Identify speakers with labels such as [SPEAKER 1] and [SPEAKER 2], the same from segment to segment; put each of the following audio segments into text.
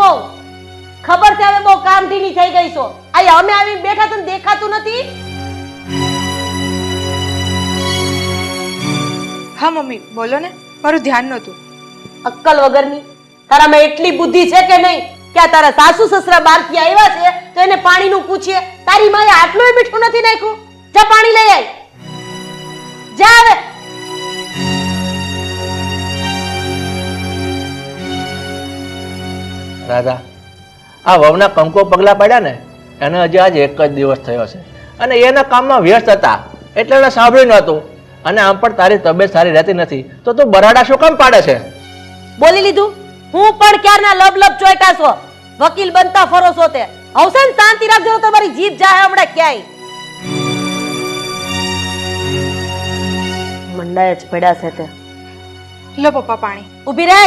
[SPEAKER 1] વહુ ખબર છે હવે બહુ કામ ઢીલી થઈ ગઈ છો. આ અમે આવી બેઠા તને દેખાતું નથી?
[SPEAKER 2] હા મમ્મી બોલો ને, મારું ધ્યાન નહોતું.
[SPEAKER 1] અક્કલ વગરની, તારામાં એટલી બુદ્ધિ છે કે નહીં કે આ તારા સાસુ સસરા બહારથી આવ્યા છે તો એને પાણીનું પૂછીએ? તારી માએ આટલું મીઠું નથી નાખ્યું? જા પાણી લઈ આય. જા હવે.
[SPEAKER 3] રાધા, આ વહુના કંકો પગલા પડ્યા ને એને હજી આજે એક જ દિવસ થયો છે અને એના કામમાં વ્યસ્ત હતા એટલે એને સાંભળ્યું નહોતું. અને આમ પણ તારી તબિયત સારી રહેતી નથી તો તું બરાડા શું કામ પાડે છે?
[SPEAKER 1] બોલી લીધું? હું પણ ક્યારના લબ લબ ચોઈટા છો, વકીલ બનતા ફરો છો તે. હવસન શાંતિ રાખજો, તમારી જીભ જાહે હમણાં ક્યાંય. મંડાય જ પડ્યા છે તે.
[SPEAKER 2] લો પપ્પા પાણી.
[SPEAKER 1] ઊભી રહે.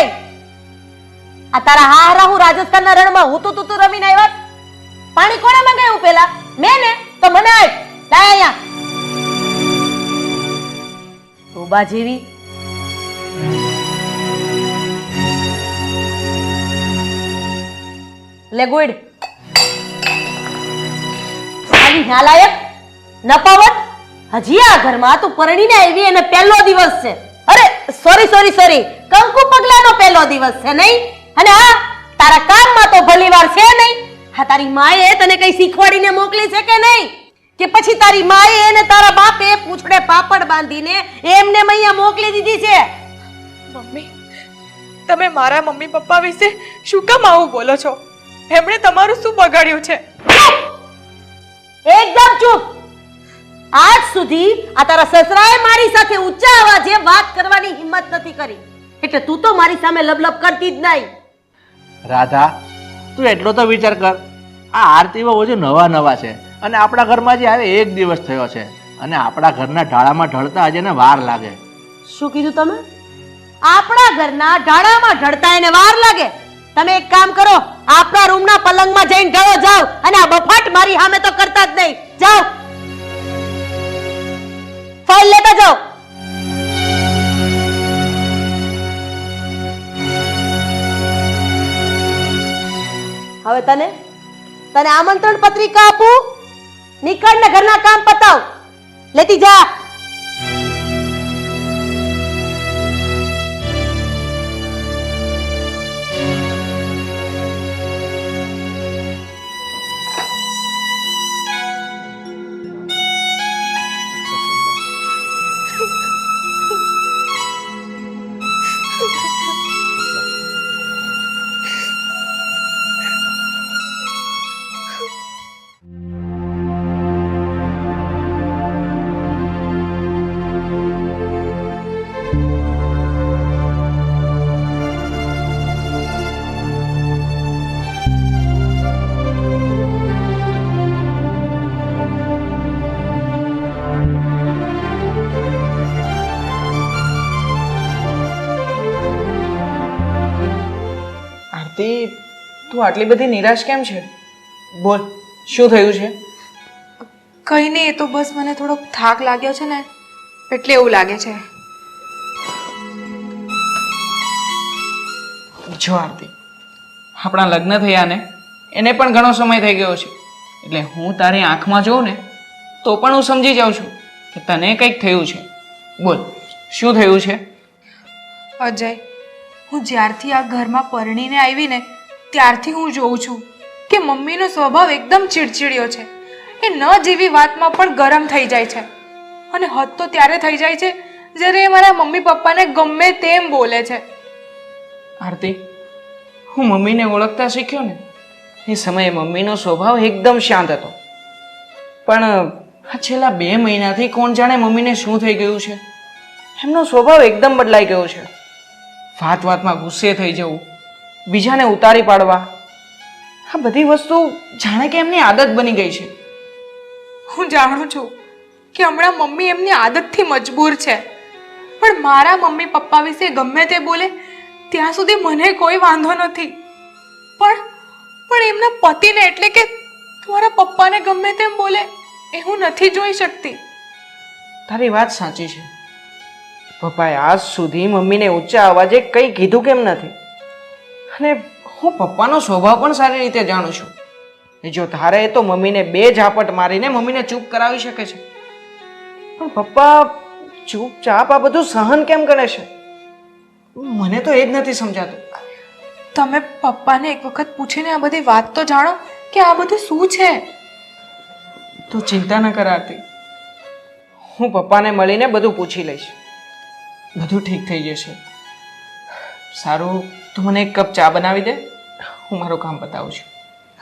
[SPEAKER 1] આ તારા હારા હું રાજસ્થાનના રણમાં હું તું રમીને આવ્યા? પાણી કોણે મંગાવ્યું પેલા? મેં ને? તો મને આપ. લાય અહીંયા. ઉબા જેવી. લે ગુડ. આની નાલાયક નપાવટ. હજી આ ઘરમાં તું પરણીને આવી અને પહેલો દિવસ છે. અરે સોરી કંકુ પગલાનો પહેલો દિવસ છે નહીં? અને હા, તારા કામમાં તો ભલીવાર છે નહીં? હા, તારી માએ તને કઈ શીખવાડીને મોકલી છે કે નહીં? કે પછી તારી માએ અને તારા બાપે પૂછડે પાપડ બાંધીને એમને અહીંયા મોકલી દીધી છે?
[SPEAKER 2] મમ્મી તમે મારા મમ્મી પપ્પા વિશે શું કામ આવું બોલો છો? એમણે તમારું શું બગાડ્યું છે?
[SPEAKER 1] એકદમ ચૂપ. આજ સુધી આ તારા સસરાએ મારી સાથે ઊંચા અવાજે વાત કરવાની હિંમત નથી કરી, એટલે તું તો મારી સામે લબલબ કરતી જ નહીં.
[SPEAKER 3] રાધા, તું એટલો તો વિચાર કર, આ આરતી બહુ હજુ નવા છે અને આપણા ઘરમાં જે આવે એક દિવસ થયો છે અને આપણા ઘરના ઢાળામાં ઢળતા હજી એને વાર લાગે.
[SPEAKER 1] શું કીધું તમે? આપણા ઘરના ઢાળામાં ઢળતા એને વાર લાગે? તમે એક કામ કરો, આપણા રૂમના પલંગમાં જઈને ઢળો જાવ અને આ બફાટ મારી સામે તો કરતા જ નહીં. જાઓ, ફાઇલ લેતા જાઓ. હવે તને આમંત્રણ પત્રિકા આપું. નીકળ ને ઘરના કામ પતાવ. લેતી જા.
[SPEAKER 4] તું આટલી બધી નિરાશ કેમ છે? બોલ, શું થયું છે?
[SPEAKER 2] કઈ નહીં, એ તો બસ મને થોડોક થાક લાગ્યો છે ને એટલે એવું લાગે છે.
[SPEAKER 4] જો આરતી, આપણા લગ્ન થયા ને એને પણ ઘણો સમય થઈ ગયો છે, એટલે હું તારી આંખમાં જોઉં ને તો પણ હું સમજી જાઉં છું કે તને કંઈક થયું છે. બોલ, શું થયું છે?
[SPEAKER 2] અજય, હું જ્યારથી આ ઘરમાં પરણીને આવી ને ત્યારથી હું જોઉં છું કે મમ્મીનો સ્વભાવ એકદમ ચીડચીડિયો છે. એ ન જેવી વાતમાં પણ ગરમ થઈ જાય છે અને હદ તો ત્યારે થઈ જાય છે જ્યારે એ મારા મમ્મી પપ્પાને ગમે તેમ બોલે છે.
[SPEAKER 4] આરતી, હું મમ્મીને ઓળખતા શીખ્યો ને એ સમયે મમ્મીનો સ્વભાવ એકદમ શાંત હતો, પણ આ છેલ્લા 2 મહિનાથી કોણ જાણે મમ્મીને શું થઈ ગયું છે. એમનો સ્વભાવ એકદમ બદલાઈ ગયો છે. વાતમાં ગુસ્સે થઈ જવું, બીજાને ઉતારી પાડવા, આ બધી વસ્તુ જાણે કે એમની આદત બની ગઈ છે.
[SPEAKER 2] હું જાણું છું કે હમણાં મમ્મી એમની આદતથી મજબૂર છે, પણ મારા મમ્મી પપ્પા વિશે ગમે તે બોલે ત્યાં સુધી મને કોઈ વાંધો નથી, પણ એમના પતિને એટલે કે તમારા પપ્પાને ગમે તેમ બોલે એ હું નથી જોઈ શકતી.
[SPEAKER 4] તારી વાત સાચી છે. પપ્પાએ આજ સુધી મમ્મીને ઊંચા અવાજે કંઈ કીધું કેમ નથી, અને હું પપ્પાનો સ્વભાવ પણ સારી રીતે જાણું છું. એ જો ધારે તો મમ્મીને 2 ઝાપટ મારીને મમ્મીને ચૂપ કરાવી શકે છે. પણ પપ્પા ચૂપચાપ આ બધું સહન કેમ કરે છે? મને તો એ જ નથી સમજાતું.
[SPEAKER 2] તમે પપ્પાને એક વખત પૂછીને આ બધી વાત તો જાણો કે આ બધું શું છે.
[SPEAKER 4] તું ચિંતા ન કર આરતી, હું પપ્પાને મળીને બધું પૂછી લઈશ. બધું ઠીક થઈ જશે. સારું, તું મને એક કપ ચા બનાવી દે, હું મારું કામ બતાવું છું.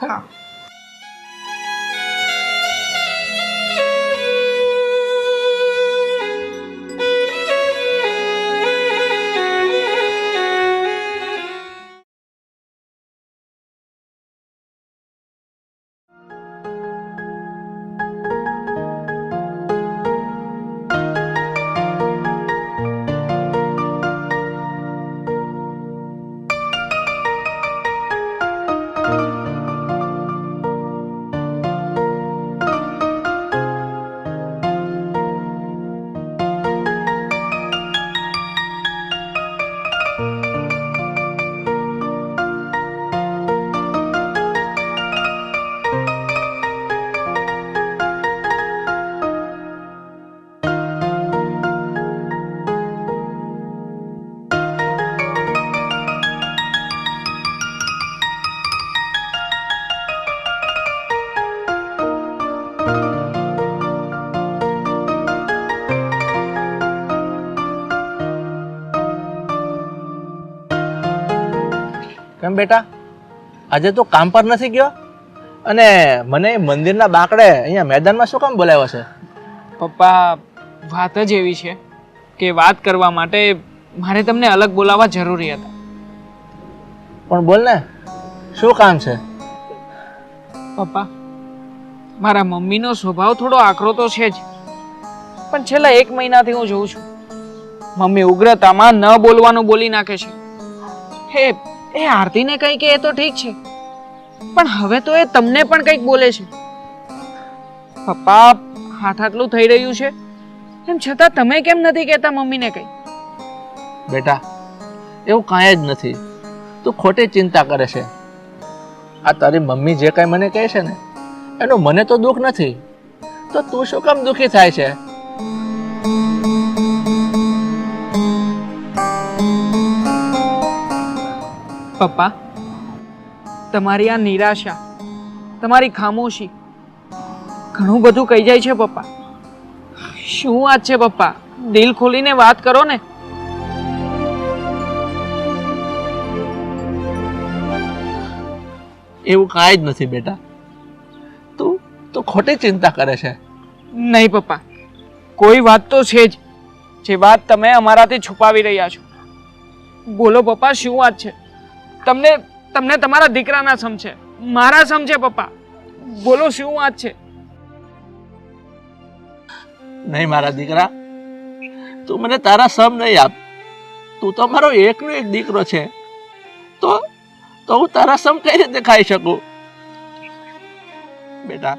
[SPEAKER 2] હા.
[SPEAKER 3] કેમ બેટા, આજે તું કામ પર નથી ગયો? અને મને એ મંદિરના બાકડે અહીંયા મેદાનમાં શું કામ બોલાવ્યો છે?
[SPEAKER 4] પપ્પા, વાત જ એવી છે કે વાત કરવા માટે મારે તમને અલગ બોલાવવા જરૂરી હતા.
[SPEAKER 3] પણ બોલ ને, શું કામ છે?
[SPEAKER 4] પપ્પા, મારા મમ્મીનો સ્વભાવ થોડો આકરો તો છે જ, પણ છેલ્લા 1 મહિનાથી હું જોઉં છું મમ્મી ઉગ્રતામાં ન બોલવાનું બોલી નાખે છે. એ આરતીને કંઈ કે એ તો ઠીક છે, પણ હવે તો એ તમને પણ કંઈક બોલે છે. પપ્પા, હાથ આટલું થઈ રહ્યું છે એમ છતાં તમે કેમ નથી કહેતા મમ્મીને કંઈ?
[SPEAKER 3] બેટા, એવું કાંઈ જ નથી, તું ખોટી ચિંતા કરે છે. આ તારી મમ્મી જે કાંઈ મને કહે છે ને એનું મને તો દુઃખ નથી, તો તું શું કામ દુઃખી થાય છે?
[SPEAKER 4] પપ્પા, તમારી આ નિરાશા, તમારી ખામોશી ઘણું બધું કહી જાય છે. પપ્પા, શું વાત છે પપ્પા? દિલ ખોલીને વાત કરો ને.
[SPEAKER 3] એવું કાંઈ જ નથી બેટા, તું ખોટી ચિંતા કરે છે.
[SPEAKER 4] નહીં પપ્પા, કોઈ વાત તો છે જ, જે વાત તમે અમારાથી છુપાવી રહ્યા છો. બોલો પપ્પા, શું વાત છે? તમને તમારા દીકરાના સમજે, મારા સમજે. પપ્પા બોલો, શું વાત છે?
[SPEAKER 3] નહીં મારા દીકરા, તું મને તારા સમ નહીં આપ. તું તો મારો એકનો એક દીકરો છે, તો હું તારા સમ કઈ રીતે ખાઈ શકું? બેટા,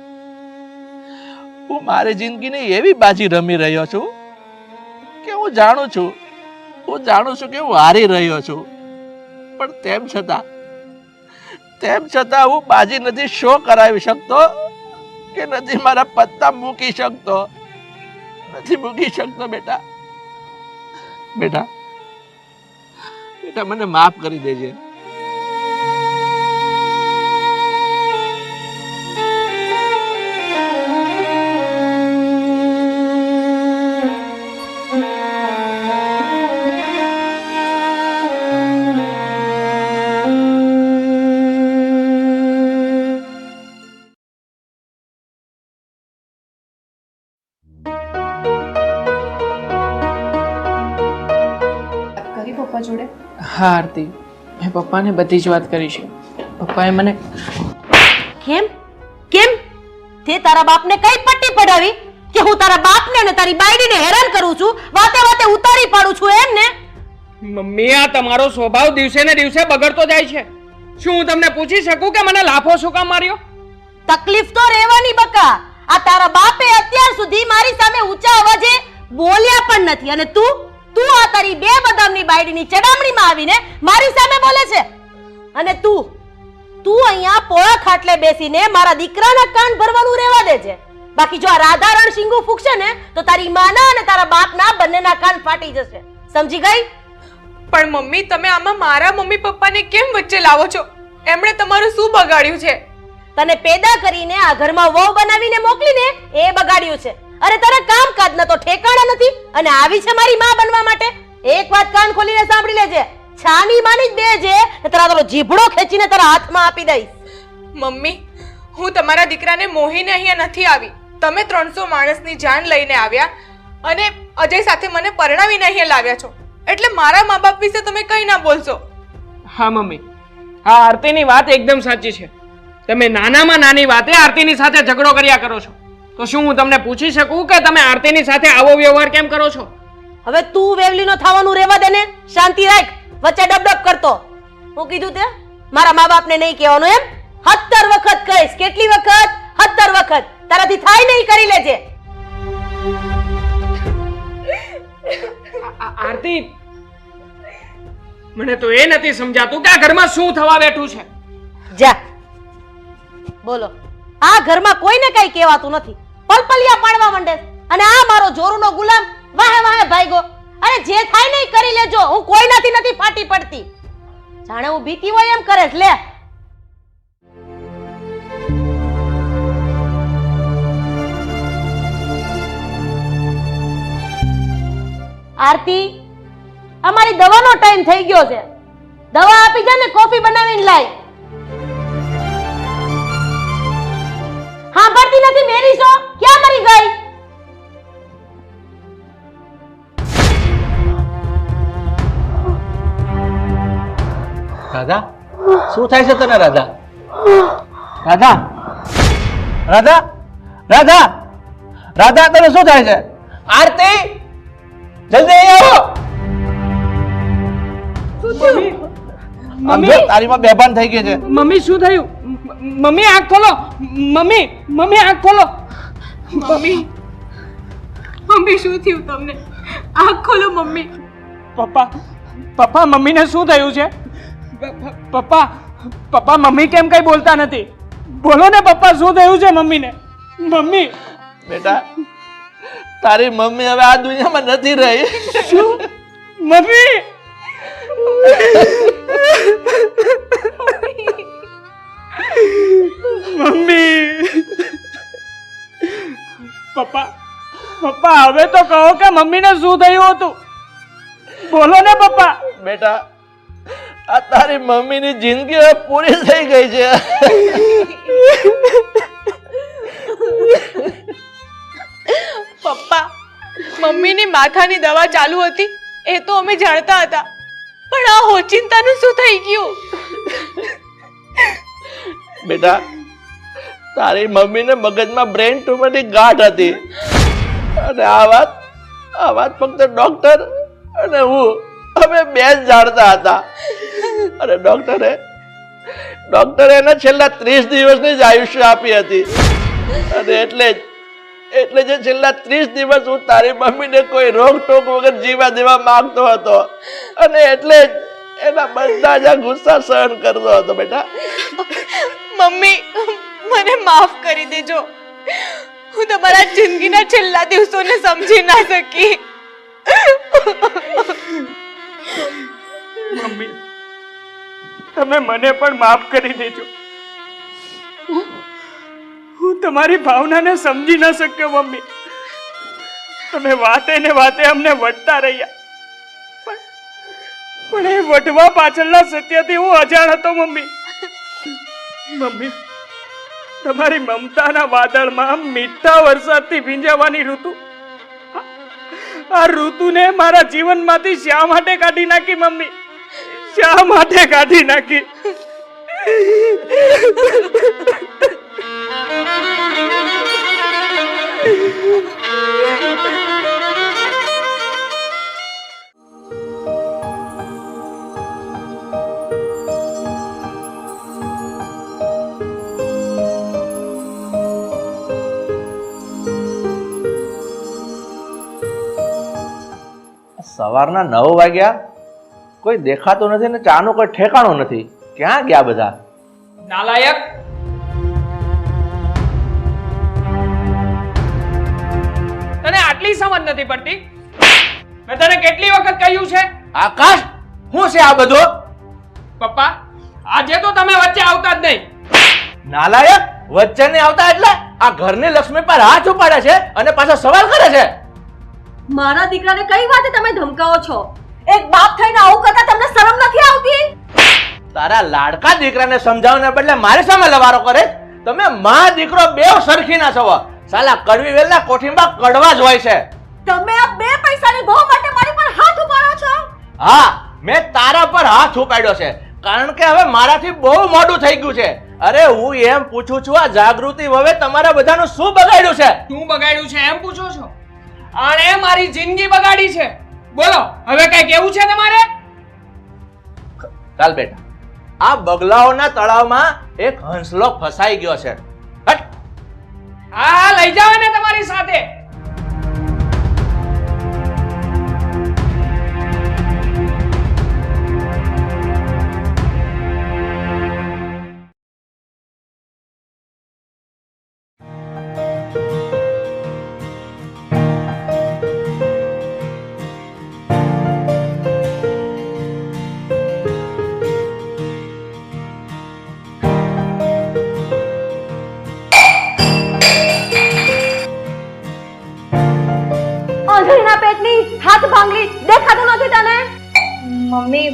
[SPEAKER 3] હું મારી જિંદગીની એવી બાજી રમી રહ્યો છું કે હું જાણું છું કે હું હારી રહ્યો છું, પણ તેમ છતાં હું બાજી નથી શો કરાવી શકતો કે નથી મારા પત્તા મૂકી શકતો. બેટા, મને માફ કરી દેજે.
[SPEAKER 2] પપ્પા જોડે?
[SPEAKER 4] હા આરતી, મેં પપ્પાને બધી જ વાત કરી છે. પપ્પાએ મને
[SPEAKER 1] કેમ કેમ તે તારા બાપને કઈ પટ્ટી પડાવી કે હું તારા બાપને અને તારી બાયડીને હેરાન કરું છું, વાતે વાતે ઉતારી પાડું છું એમ ને?
[SPEAKER 4] મમ્મી, આ તમારો સ્વભાવ દિવસે ને દિવસે બગડતો જાય છે. શું હું તમને પૂછી શકું કે મને લાફો શું કામ માર્યો?
[SPEAKER 1] તકલીફ તો રહેવાની બકા. આ તારા બાપે અત્યાર સુધી મારી સામે ઊંચા અવાજે બોલ્યા પણ નથી, અને તું આ તારી બે બદામની બાયડીની ચડામણીમાં આવીને મારી સામે બોલે છે. અને તું અહીંયા પોળા ખાટલે બેસીને મારા દીકરાના કાન ભરવાનું રહેવા દે છે. બાકી જો આ રાધારણ શીંગુ ફૂંકશે ને તો તારી માના અને તારા બાપના બંનેના કાન ફાટી જશે. સમજી ગઈ?
[SPEAKER 2] પણ મમ્મી, તમે આમાં મારા મમ્મી પપ્પાને કેમ વચ્ચે લાવો છો? એમણે તમારું શું બગાડ્યું છે?
[SPEAKER 1] તને પેદા કરીને આ ઘરમાં વહુ બનાવીને મોકલીને એ બગાડ્યું છે. અરે તારા કામકાજના તો ઠેકાણા નથી અને આવી છે મારી માં બનવા માટે. એક વાત કાન ખોલીને સાંભળી લેજે, છાની માની જ બે છે તારા તો જીભડો ખેંચીને તારા હાથમાં આપી દઈશ.
[SPEAKER 2] મમ્મી, હું તમારા દીકરાને મોહીને અહીંયા નથી આવી. તમે 300 માણસની જાન લઈને આવ્યા અને અજય સાથે મને પરણાવીને અહીંયા લાવ્યા છો. એટલે મારા મા બાપ વિશે તમે કંઈ ના બોલશો.
[SPEAKER 4] હા મમ્મી, આ આરતીની વાત એકદમ સાચી છે. તમે નાનામાં નાની વાતે આરતીની સાથે ઝઘડો કર્યા કરો છો. તો શું હું તમને પૂછી શકું કે તમે આરતીની સાથે આવો વ્યવહાર કેમ કરો છો?
[SPEAKER 1] હવે તું વેવલીનો થવાનું રહેવા દે ને, શાંતિ રાખ. વચ્ચે ડબડબ કરતો. હું કીધું તે મારા મા બાપને નહીં કહેવાનું એમ? 17 વખત કહીશ. કેટલી વખત? 17 વખત. તારાથી થાય નહીં, કરી લેજે.
[SPEAKER 4] આરતી, મને તો એ નથી સમજાતું કે આ ઘરમાં શું થવા બેઠું છે.
[SPEAKER 1] જા બોલો. આ ઘરમાં કોઈને કઈ કહેવાતું નથી. પલપલિયા પાડવા માંડે અને આ મારો જોરુનો ગુલામ વાહે વાહે ભાઈગો. અરે જે થાય નહીં કરી લેજો. હું કોઈનાથી નથી ફાટી પડતી. જાણે હું બીતી હોય એમ કરે છે. લે આરતી, અમારી દવાનો ટાઈમ થઈ ગયો છે. દવા આપી જા ને કોફી બનાવીને લાય. સાંભળતી નથી મેરી છો? ક્યાં મરી ગઈ?
[SPEAKER 3] રાધા, શું થાય છે તને? રાધા, રાધા, રાધા, રાધા, રાધા, તને શું થાય છે? આરતી, જલ્દી અહીં આવો.
[SPEAKER 4] મમ્મી,
[SPEAKER 3] તારી માં બેભાન થઈ ગઈ છે.
[SPEAKER 4] મમ્મી શું થયું? મમ્મી આંખ ખોલો. મમ્મી આંખ ખોલો.
[SPEAKER 2] મમ્મી, મમ્મી શું થયું તમને? આંખ ખોલો મમ્મી.
[SPEAKER 4] પપ્પા, મમ્મીને શું થયું છે? પપ્પા, મમ્મી કેમ કઈ બોલતા નથી? બોલો ને પપ્પા, શું થયું છે મમ્મીને? મમ્મી.
[SPEAKER 3] બેટા, તારી મમ્મી હવે આ દુનિયામાં નથી રહી.
[SPEAKER 4] શું? મમ્મી. મમ્મી. પપ્પા, હવે તો કહો કે મમ્મીને શું થયું હતું? બોલો ને પપ્પા.
[SPEAKER 3] બેટા, આ તારી મમ્મીની જિંદગી હવે પૂરી થઈ ગઈ છે.
[SPEAKER 2] પપ્પા, મમ્મીની માથાની દવા ચાલુ હતી એ તો અમે જાણતા હતા, પણ આ હોચિંતાનું શું થઈ ગયું?
[SPEAKER 3] બેટા, તારી મમ્મીને મગજમાં બ્રેન ટ્યુમરની ગાંઠ હતી અને આ વાત ફક્ત ડોક્ટર અને હું અમે બે જ જાણતા હતા. અને ડોક્ટરે એને છેલ્લા 30 દિવસની જ આયુષ્ય આપી હતી. અને એટલે જે છેલ્લા 30 દિવસ હું તારી મમ્મીને કોઈ રોકટોક વગર જીવા દેવા માંગતો હતો અને એટલે જ એના બધા જ આ ગુસ્સા સહન કરતો હતો. બેટા,
[SPEAKER 2] મમ્મી, મને માફ કરી દેજો. હું તમારા જિંદગીના છેલ્લા દિવસોને સમજી ના શકી.
[SPEAKER 4] મમ્મી, તમે મને પણ માફ કરી દેજો. હું તમારી ભાવનાને સમજી ન શક્યો મમ્મી. તમે વાતે ને વાતે અમને વટતા રહ્યા, પણ એ વટવા પાછળના સત્યથી હું અજાણ હતો મમ્મી. તમારી મમતાના વાદળમાં મીઠા વરસાદથી ભીંજાવાની ઋતુ, આ ઋતુને મારા જીવનમાંથી શા માટે કાઢી નાખી મમ્મી? શા માટે કાઢી નાખી?
[SPEAKER 3] સવારના 9 વાગ્યા, કોઈ દેખાતું નથી ને ચાનું કોઈ ઠેકાણું નથી. ક્યાં ગયા બધા?
[SPEAKER 4] નાલાયક, તને આટલી સમજ નથી પડતી? મેં તને કેટલી વખત કહ્યું છે?
[SPEAKER 3] આકાશ, શું છે આ બધું?
[SPEAKER 4] પપ્પા, આજે તો તમે વચ્ચે આવતા જ નહીં.
[SPEAKER 3] નાલાયક, વચ્ચે નહીં આવતા એટલે આ ઘરની લક્ષ્મી પર હાથ ઉપાડે છે અને પાછો સવાલ કરે છે.
[SPEAKER 1] મારા દીકરાને કઈ વાતે તમે ધમકાવો છો? એક બાપ થઈને આવું કરતા તમને શરમ નથી આવતી?
[SPEAKER 3] તારા લાડકા દીકરાને સમજાવવાને બદલે મારી સામે લવારો કરે. તમે માં દીકરો બેવ સરખી ના છો. સાલા કડવી વેલના કોઠીમાં કડવા જ હોય છે.
[SPEAKER 1] તમે આ બે પૈસાની બહુ માટે મારી પર હાથ ઉપાડો છો?
[SPEAKER 3] હા, મેં તારા પર હાથ ઉપાડ્યો છે કારણ કે હવે મારાથી બહુ મોડું થઈ ગયું છે. અરે હું એમ પૂછું છું, આ જાગૃતિ હવે તમારા બધાનું શું બગાડ્યું છે?
[SPEAKER 4] શું બગાડ્યું છે એમ પૂછો છો? આણે મારી જિંદગી બગાડી છે. બોલો, હવે કઈ કેવું છે તમારે?
[SPEAKER 3] ચાલ બેટા, આ બગલાઓના તળાવમાં એક હંસલો ફસાઈ ગયો છે. હટ!
[SPEAKER 4] હા, લઈ જાવ ને તમારી સાથે.
[SPEAKER 1] આંધળીના પેટની હાથ ભાંગલી દેખાતું નથી તને?
[SPEAKER 2] મમ્મી,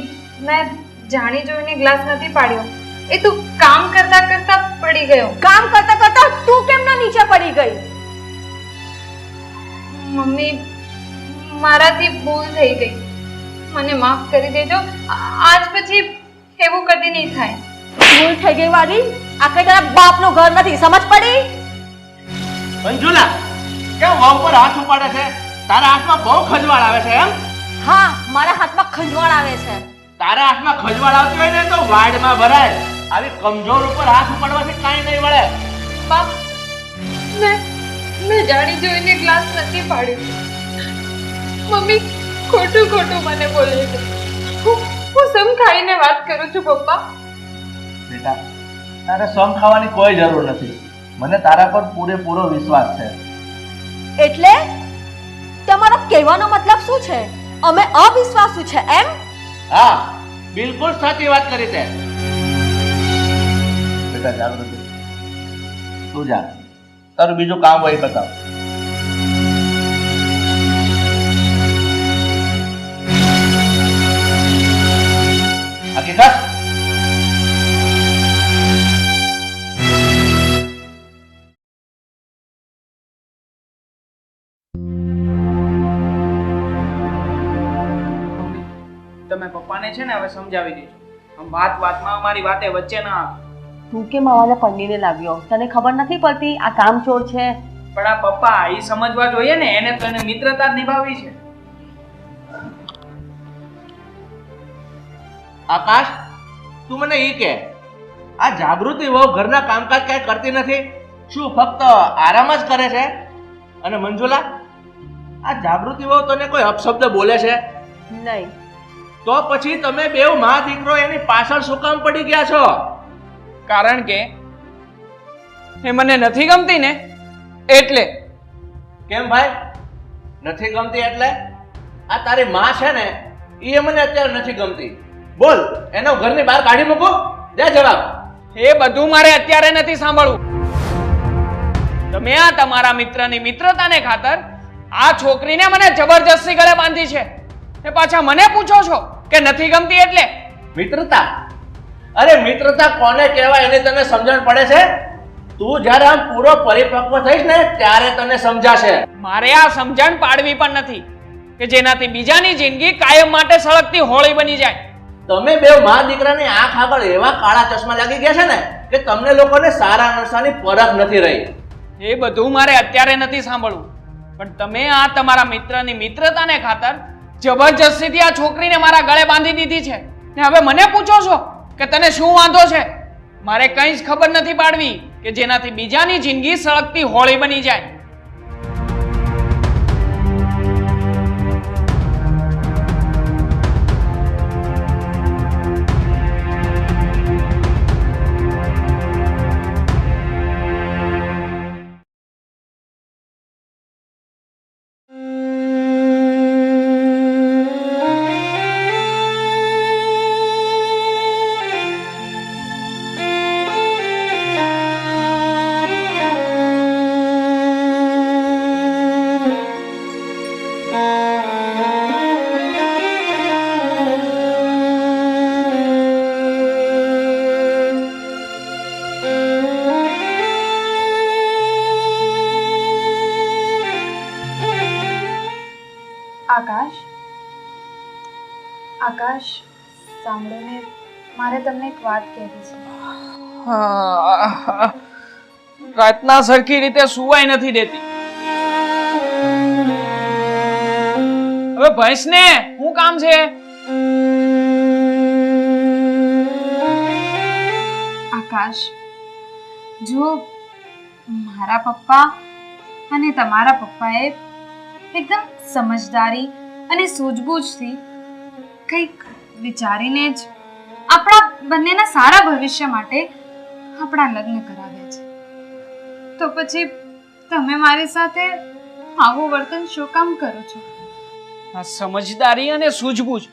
[SPEAKER 2] મેં જાણી જોઈને ગ્લાસ નથી પાડ્યો. એ તું કામ કરતા કરતા પડી ગયો.
[SPEAKER 1] કામ કરતા કરતા તું કેમ ના નીચે પડી ગઈ?
[SPEAKER 2] મમ્મી, મારાથી ભૂલ થઈ ગઈ. મને માફ કરી દેજો. આજ પછી એવું કદી નહીં થાય.
[SPEAKER 1] ભૂલ થઈ ગઈ વાળી? આ કઈ તારા બાપનું ઘર નથી, સમજ પડી?
[SPEAKER 3] મંજુલા, કેમ વહુ પર હાથ ઉપાડે છે? તારા હાથમાં બહુ ખજવાળ આવે છે એમ?
[SPEAKER 1] હા, મારા હાથમાં ખંજવાળ આવે છે.
[SPEAKER 3] તારા હાથમાં ખજવાળ આવતી હોય ને તો વાડમાં ભરાય. આવી કમજોર ઉપર હાથ ઉપાડવાથી કાંઈ નહીં મળે.
[SPEAKER 2] બાપ, મેં જાણી જોઈને ગ્લાસ નથી પાડ્યો. મમ્મી ખોટું ખોટું મને બોલે છે. હું સમ ખાઈને વાત કરું છું પપ્પા.
[SPEAKER 3] બેટા, તારે સમ ખાવાની કોઈ જરૂર નથી. મને તારા પર પૂરેપૂરો વિશ્વાસ છે.
[SPEAKER 1] એટલે તમારો કહેવાનો મતલબ શું છે? અમે અવિશ્વાસુ છે એમ?
[SPEAKER 3] હા, બિલકુલ સાચી વાત કરી તે. બેટા જાગૃતિ, તું જા, તારું બીજું કામ હોય બતાવ. હકીકત
[SPEAKER 4] તમે પપ્પાને છે ને હવે સમજાવી દેજો. આમ વાત વાતમાં અમારી વાતે વચ્ચે ના આવે.
[SPEAKER 1] તું કેમ આવાને પંડીને લાવ્યો? તને ખબર નથી પડતી આ કામચોર છે?
[SPEAKER 4] પણ આ પપ્પા એ સમજવા જોઈએ ને, એને તો એને મિત્રતા જ નિભાવવી છે.
[SPEAKER 3] આકાશ, તું મને એ કે, આ જાગૃતિ વહુ ઘરના કામકાજ કઈ કરતી નથી? શું ફક્ત આરામ જ કરે છે? અને મંજુલા, આ જાગૃતિ વહુ તને કોઈ અપશબ્દ બોલે છે?
[SPEAKER 1] નહીં.
[SPEAKER 3] તો પછી તમે બેવ માં દીકરો એની પાછળ શું કામ પડી ગયા છો?
[SPEAKER 4] કારણ કે એ મને નથી ગમતી ને એટલે.
[SPEAKER 3] કેમ ભાઈ, નથી ગમતી એટલે? આ તારી માં છે ને, એ મને અત્યારે નથી ગમતી. બોલ, એનો ઘરની બહાર કાઢી મૂકો. દે જવાબ.
[SPEAKER 4] એ બધું મારે અત્યારે નથી સાંભળવું. તમે આ તમારા મિત્રની મિત્રતાને ખાતર આ છોકરીને મને જબરજસ્તી ગળે બાંધી છે ને પાછા મને પૂછો છો કે નથી ગમતી એટલે?
[SPEAKER 3] મિત્રતા? અરે મિત્રતા કોને કહેવાય એની તને સમજણ પડે છે? તું જ્યારે આમ પૂરો પરિપક્વ થઈશ ને ત્યારે તને સમજાશે.
[SPEAKER 4] મારે આ સમજણ પાડવી પણ નથી કે જેનાથી બીજાની જિંદગી કાયમ માટે સળગતી હોળી બની જાય.
[SPEAKER 3] તમે બે મા દીકરાની આંખ આગળ એવા કાળા ચશ્મા લાગી ગયા છે ને કે તમને લોકોને સારા નશાની પરખ નથી રહી.
[SPEAKER 4] એ બધું મારે અત્યારે નથી સાંભળવું. પણ તમે આ તમારા મિત્રની મિત્રતાને ખાતર જબરજસ્તીથી આ છોકરીને મારા ગળે બાંધી દીધી છે ને હવે મને પૂછો છો કે તને શું વાંધો છે? મારે કંઈ જ ખબર નથી પાડવી કે જેનાથી બીજાની જિંદગી સળગતી હોળી બની જાય.
[SPEAKER 2] આકાશ, આકાશ, સાંભળો ને, મારે તમને એક વાત કહેવી છે.
[SPEAKER 4] રાતના સરખી રીતે સુવાય નથી દેતી. હવે ભેંસને શું કામ છે?
[SPEAKER 2] આકાશ, જો મારા પપ્પા અને તમારા પપ્પાએ એકદમ સમજદારી અને સૂઝબૂઝથી કંઈક વિચારીને જ આપણા બંનેના સારા ભવિષ્ય માટે આપણા લગ્ન કરાવ્યા છે, તો પછી તમે મારી સાથે આવું વર્તન શું કામ કરો છો?
[SPEAKER 4] આ સમજદારી અને સૂઝબૂઝ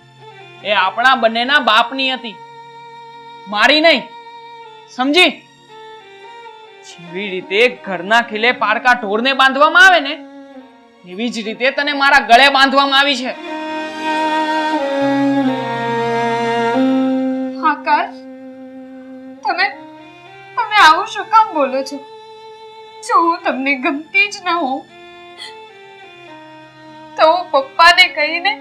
[SPEAKER 4] એ આપણા બંનેના બાપની હતી, મારી નહીં. સમજી? જેવી રીતે ઘરના ખીલે પારકા ઢોરને બાંધવામાં આવે ને, એવી જ રીતે તને મારા ગળે બાંધવામાં આવી છે.
[SPEAKER 2] આકાશ, તમે તમે આવું શું કામ બોલો છો? જો હું તમને ગમતી જ ન હોઉં તો હું પપ્પાને કહીને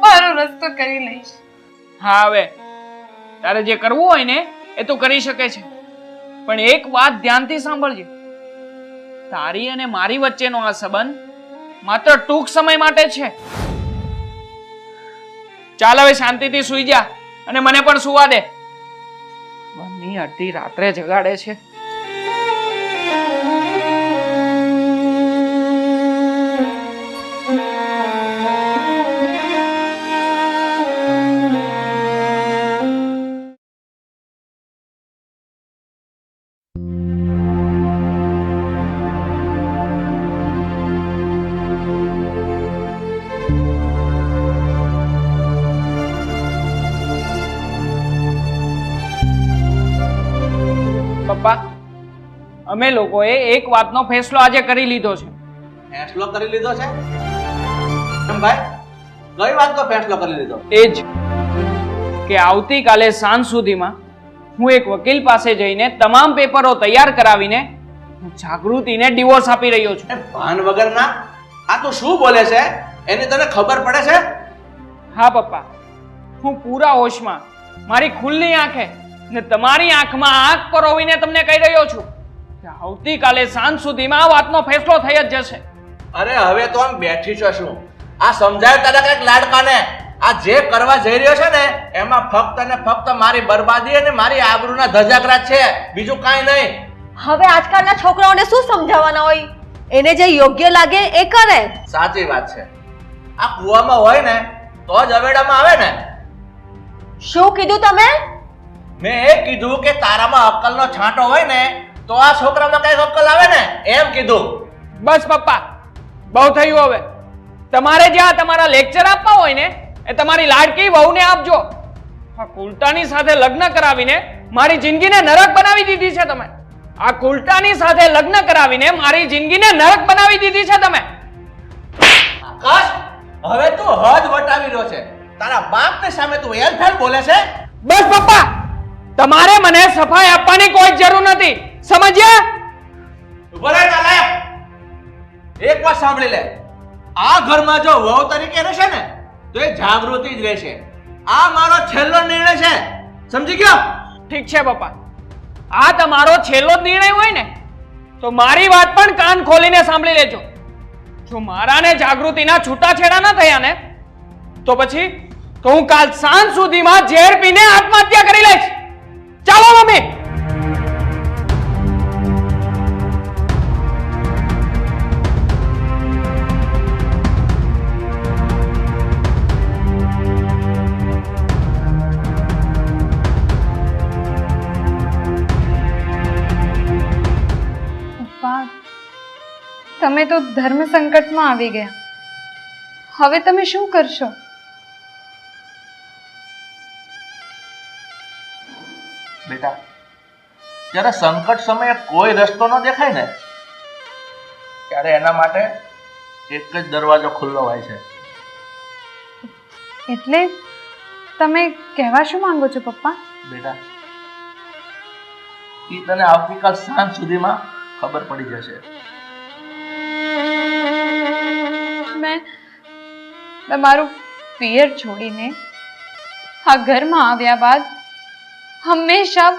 [SPEAKER 2] મારો રસ્તો કરી લઈશ.
[SPEAKER 4] હા, હવે તારે જે કરવું હોય ને એ તું કરી શકે છે, પણ એક વાત ધ્યાનથી સાંભળજે. તારી અને મારી વચ્ચેનો આ સંબંધ માત્ર ટૂંક સમય માટે છે. ચાલ હવે શાંતિથી સૂઈ જા અને મને પણ સુવા દે. બંને અડધી રાત્રે જગાડે છે. પપ્પા, અમે લોકોએ એક વાતનો ફેસલો આજે કરી લીધો છે.
[SPEAKER 3] ફેસલો કરી લીધો છે? કેમ ભાઈ, કઈ વાતનો ફેસલો કરી લીધો?
[SPEAKER 4] એ જ કે આવતીકાલે સાંજ સુધીમાં હું એક વકીલ પાસે જઈને તમામ પેપરો તૈયાર કરાવીને હું જાગૃતિને ડિવોર્સ આપી રહ્યો છું.
[SPEAKER 3] ભાન વગરના આ તો શું બોલે છે? એની તને ખબર પડે છે?
[SPEAKER 4] હા પપ્પા, હું પૂરા હોશમાં મારી ખુલ્લી આંખે ને તમારી આંખમાં આંખ પરોવીને તમને કહી રહ્યો છું કે આવતીકાલે સાંજ સુધીમાં આ વાતનો ફેસલો થઈ જ જશે.
[SPEAKER 3] અરે હવે તો આમ બેઠી છો શું? આ સમજાય તારા કઈક લાડકાને. આ જે કરવા જઈ રહ્યો છે ને એમાં ફક્ત ને ફક્ત મારી બરબાદી અને મારી આબરૂના ધજાગરા છે, બીજું કાંઈ નહીં.
[SPEAKER 1] હવે આજકાલના છોકરાઓને શું સમજાવવાના હોય? એને જે યોગ્ય લાગે એ કરે.
[SPEAKER 3] સાચી વાત છે. આ કુવામાં હોય ને તો જ અવેડામાં આવે ને.
[SPEAKER 1] શું કીધું તમે?
[SPEAKER 3] મેં એ કીધું કે તારામાં અક્કલનો છાંટો હોય ને તો આ છોકરામાં કઈ અક્કલ આવે ને, એમ કીધું.
[SPEAKER 4] બસ પપ્પા, બહુ થયું હવે. તમારે જ્યાં તમારા લેક્ચર આપવા હોય ને એ તમારી લાડકી વહુને આપજો. આ કુલટાની સાથે લગ્ન કરાવીને મારી જિંદગીને નરક બનાવી દીધી છે તમે. આ કુલટાની સાથે લગ્ન કરાવીને મારી જિંદગીને નરક બનાવી દીધી છે તમે.
[SPEAKER 3] આકાશ, હવે તું હદ વટાવી રહ્યો છે. તારા બાપની સામે તું એલફેલ બોલે છે.
[SPEAKER 4] બસ પપ્પા, તમારે મને સફાઈ આપવાની કોઈ જરૂર નથી, સમજ્યા?
[SPEAKER 3] ઉભો રહે નાલાયક. એક વાત સાંભળી લે. આ ઘરમાં જો વહુ તરીકે રહેશે ને તો એ જાગૃતિ જ રહેશે. આ મારો છેલ્લો નિર્ણય છે, સમજી ગયો?
[SPEAKER 4] ઠીક છે પપ્પા, આ તમારો છેલ્લો જ નિર્ણય હોય ને તો મારી વાત પણ કાન ખોલીને સાંભળી લેજો. જો મારા ને જાગૃતિના છૂટાછેડા ન થયા ને તો પછી તો હું કાલ સાંજ સુધીમાં ઝેર પીને આત્મહત્યા કરી લઈશ. ચાલો મમ્મી.
[SPEAKER 2] પપ્પા, તમે તો ધર્મ સંકટમાં આવી ગયા. હવે તમે શું કરશો?
[SPEAKER 3] બેટા, જ્યારે સંકટ સમયે કોઈ રસ્તો ન દેખાય ને ત્યારે એના માટે એક જ દરવાજો ખુલ્લો હોય છે.
[SPEAKER 2] એટલે તમે કહેવા શું માંગો છો પપ્પા?
[SPEAKER 3] બેટા, ઈ તને આવતીકાલ સાંજ સુધીમાં ખબર પડી જશે.
[SPEAKER 2] તમારું પિયર છોડીને આ ઘરમાં આવ્યા બાદ હંમેશા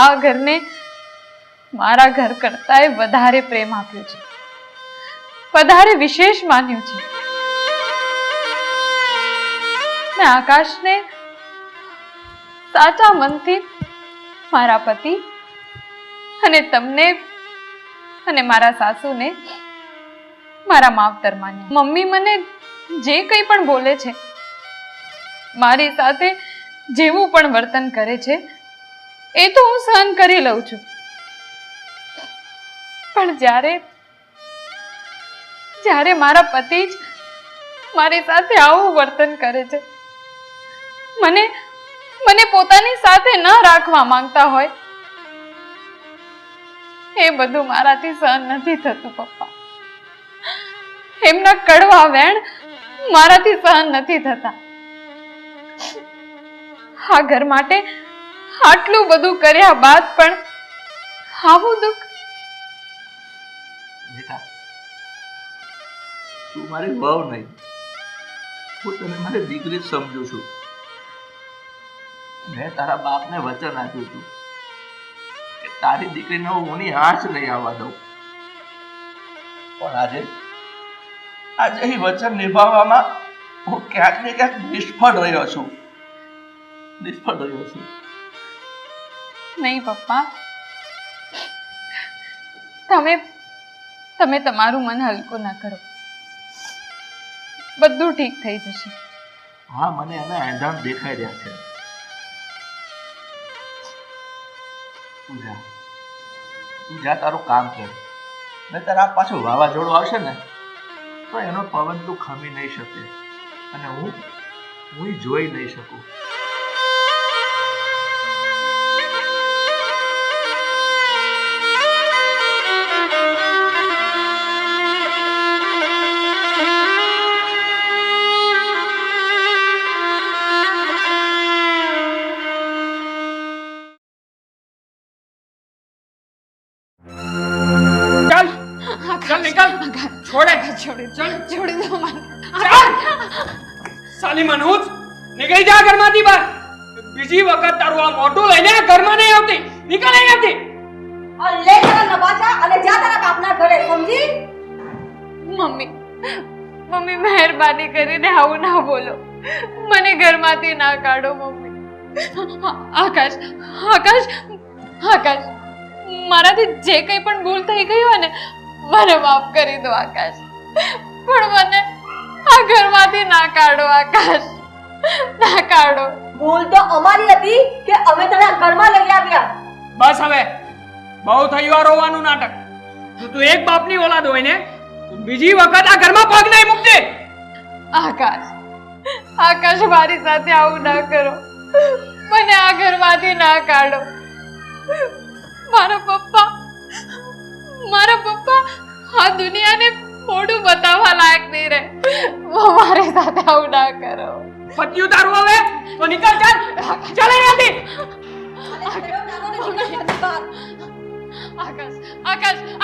[SPEAKER 2] આ ઘરને મારા ઘર કરતાંય વધારે પ્રેમ આપ્યો છે, વધારે વિશેષ માન્યું છે. મેં આકાશને સાચા મનથી મારા પતિ અને તમને અને મારા સાસુને મારા માવતર માન્યા. મમ્મી મને જે કંઈ પણ બોલે છે, મારી સાથે જેવું પણ વર્તન કરે છે, એ તો હું સહન કરી લઉં છું. પણ જ્યારે મારા પતિ જ મારી સાથે આવું વર્તન કરે છે, મને પોતાની સાથે ન રાખવા માંગતા હોય, એ બધું મારાથી સહન નથી થતું પપ્પા. એમના કડવા વેણ મારાથી સહન નથી થતા. આ ઘર માટે આટલું બધું કર્યા બાદ પણ આવું દુઃખ.
[SPEAKER 3] બેટા, તું મારી વહુ નહીં, હું તને મારી દીકરી જ સમજુ છું. મેં તારા બાપને વચન આપ્યું હતું કે તારી દીકરીને હું ઊની આંચ નહીં આવવા દઉં. પણ આજે એ વચન નિભાવવામાં હું ક્યાંક ને ક્યાંક નિષ્ફળ રહ્યો છું.
[SPEAKER 2] નહીં પપ્પા, તમે તમારું મન હલકું ના કરો. બધું ઠીક થઈ જશે.
[SPEAKER 3] હા, મને એના એંધાણ દેખાઈ રહ્યા છે. તું જા તારું કામ કર. ને તારા પાછું વાવાઝોડું આવશે ને તો એનો પવન તું ખમી નહીં શકે અને હું જોઈ નહીં શકું.
[SPEAKER 2] છોડી દો મને.
[SPEAKER 5] સાલી મનહૂસ, નીકળી જા ઘરમાંથી બહાર. બીજી વખત તારું આ મોટું લઈને આ ઘરમાં નહીં આવતી. નીકળ અહીંયાથી.
[SPEAKER 1] લે તારા નવાજા અને જા તારા બાપના ઘરે, સમજી?
[SPEAKER 2] મમ્મી મહેરબાની કરીને આવું ના બોલો. મને ઘરમાંથી ના કાઢો મમ્મી. આકાશ મારાથી જે કંઈ પણ ભૂલ થઈ ગઈ હોય ને મને માફ કરી દો આકાશ. પણ મને આ ઘરમાંથી ના કાઢો આકાશ, ના કાઢો.
[SPEAKER 1] ભૂલ તો અમારી હતી કે અમે તને આ ઘરમાં લઈ આવ્યા.
[SPEAKER 5] બસ હવે બહુ થયું આ રોવાનું નાટક. તું એક બાપની ઓલાદ હોય ને, તું બીજી વખત આ ઘરમાં પગ નહીં મૂકતી.
[SPEAKER 2] આકાશ મારી સાથે આવું ના કરો. મને આ ઘરમાંથી ના કાઢો. મારા પપ્પા આ દુનિયાને મોઢું બતાવવા લાયક નહીં રહે. મારી સાથે આવું ના કરો.
[SPEAKER 5] પત્યું તારું હવે તો નીકળ. ચાલ અહીંયાથી.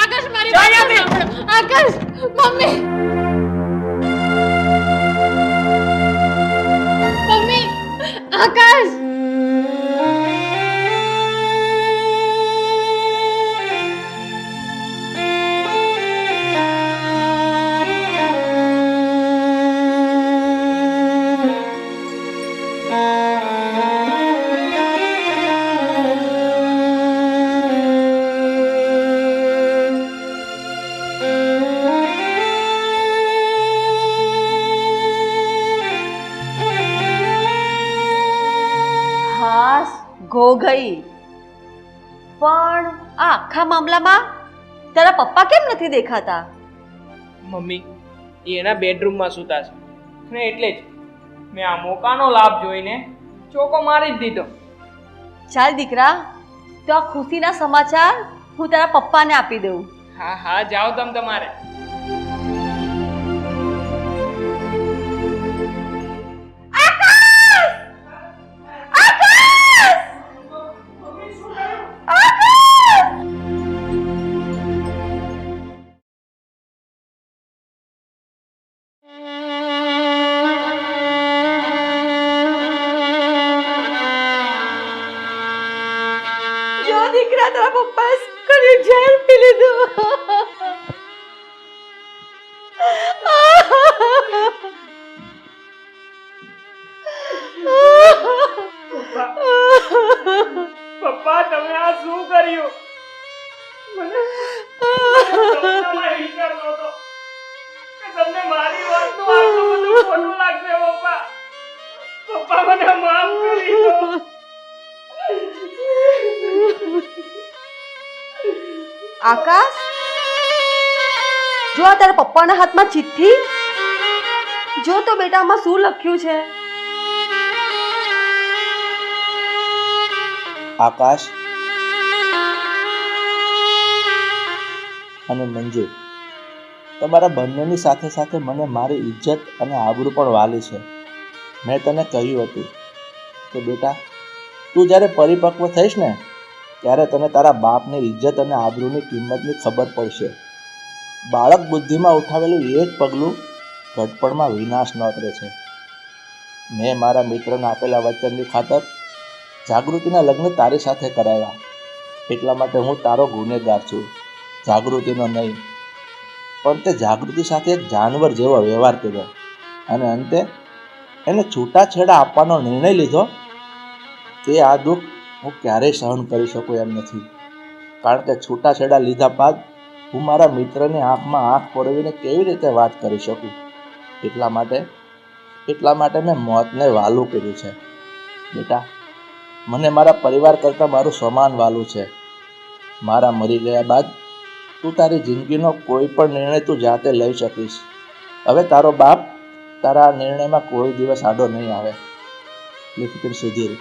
[SPEAKER 2] આકાશ મારી વાત સાંભળો. આકાશ, મમ્મી આકાશ.
[SPEAKER 1] ગો ગઈ. પણ આ આખા મામલામાં તારા પપ્પા કેમ નથી દેખાતા?
[SPEAKER 5] મમ્મી એ એના બેડરૂમમાં સૂતા છે ને એટલે જ મેં આ મોકાનો લાભ જોઈને ચોકો મારી જ દીધો.
[SPEAKER 1] ચાલ દીકરા, તો આ ખુશીના સમાચાર હું તારા પપ્પાને આપી દઉં.
[SPEAKER 5] હા જાઓ તમારે.
[SPEAKER 1] જો દીકરા તારા પપ્પા સ્કૂલે ઝેર પી લીધું.
[SPEAKER 5] પપ્પા તમે આ શું કર્યું? મને સપનામાં વિચાર નહોતો કે તમને મારી વાતનું આટલું બધું ખોટું લાગશે. પપ્પા પપ્પા મને માફ કરી દો.
[SPEAKER 1] આકાશ, જો આ તારા પપ્પાના હાથમાં ચિઠ્ઠી, જો તો બેટા આમાં શું લખ્યું છે?
[SPEAKER 3] આકાશ અને મંજુ, તમારા બંનેની સાથે સાથે મને મારી ઇજ્જત અને આબરૂ પણ વાલી છે. મેં તને કહ્યું હતું કે બેટા, તું જ્યારે પરિપક્વ થઈશ ને ત્યારે તને તારા બાપની ઇજ્જત અને આબરૂની કિંમતની ખબર પડશે. બાળક બુદ્ધિમાં ઉઠાવેલું એક પગલું ઘટપણમાં વિનાશ નોતરે છે. મેં મારા મિત્રને આપેલા વચનની ખાતર જાગૃતિના લગ્ન તારી સાથે કરાવ્યા. એટલા માટે હું તારો ગુનેગાર છું, જાગૃતિનો નહીં. પણ તે જાગૃતિ સાથે એક જાનવર જેવો વ્યવહાર કર્યો અને અંતે એને છૂટાછેડા આપવાનો નિર્ણય લીધો. તે આ દુઃખ હું ક્યારેય સહન કરી શકું એમ નથી, કારણ કે છૂટાછેડા લીધા બાદ હું મારા મિત્રની આંખમાં આંખ પોરવીને કેવી રીતે વાત કરી શકું. એટલા માટે મેં મોતને વહાલું કર્યું છે. બેટા, મને મારા પરિવાર કરતાં મારું સમાન વહાલું છે. મારા મરી ગયા બાદ તું તારી જિંદગીનો કોઈ પણ નિર્ણય તું જાતે લઈ શકીશ. હવે તારો બાપ તારા નિર્ણયમાં કોઈ દિવસ આડો નહીં આવે. લિખિત સુધીર.